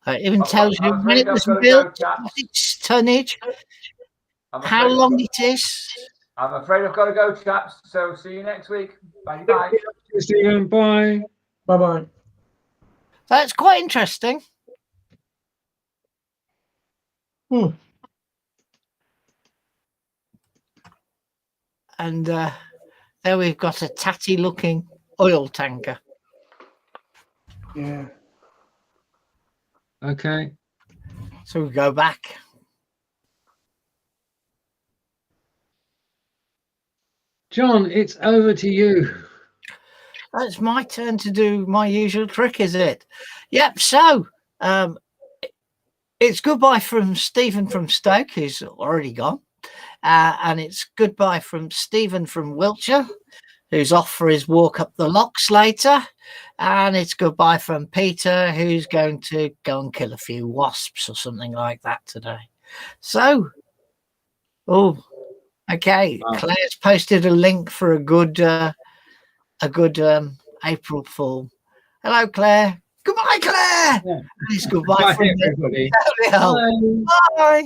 It even tells you I'm when afraid it was I've got to built, go, chaps. what its tonnage, I'm how afraid long it is. I'm afraid I've got to go, chaps. So see you next week. Bye bye. Stephen, bye. Bye bye. That's quite interesting. And there we've got a tatty looking oil tanker. Yeah. Okay. So we go back. John, it's over to you. It's my turn to do my usual trick, is it? Yep. So it's goodbye from Stephen from Stoke, who's already gone. And it's goodbye from Stephen from Wiltshire, who's off for his walk up the locks later. And it's goodbye from Peter, who's going to go and kill a few wasps or something like that today. So, okay. Wow. Claire's posted a link for a good April Fool. Hello, Claire. Goodbye, Claire. Yeah. It's goodbye Bye, from everybody. me. Bye.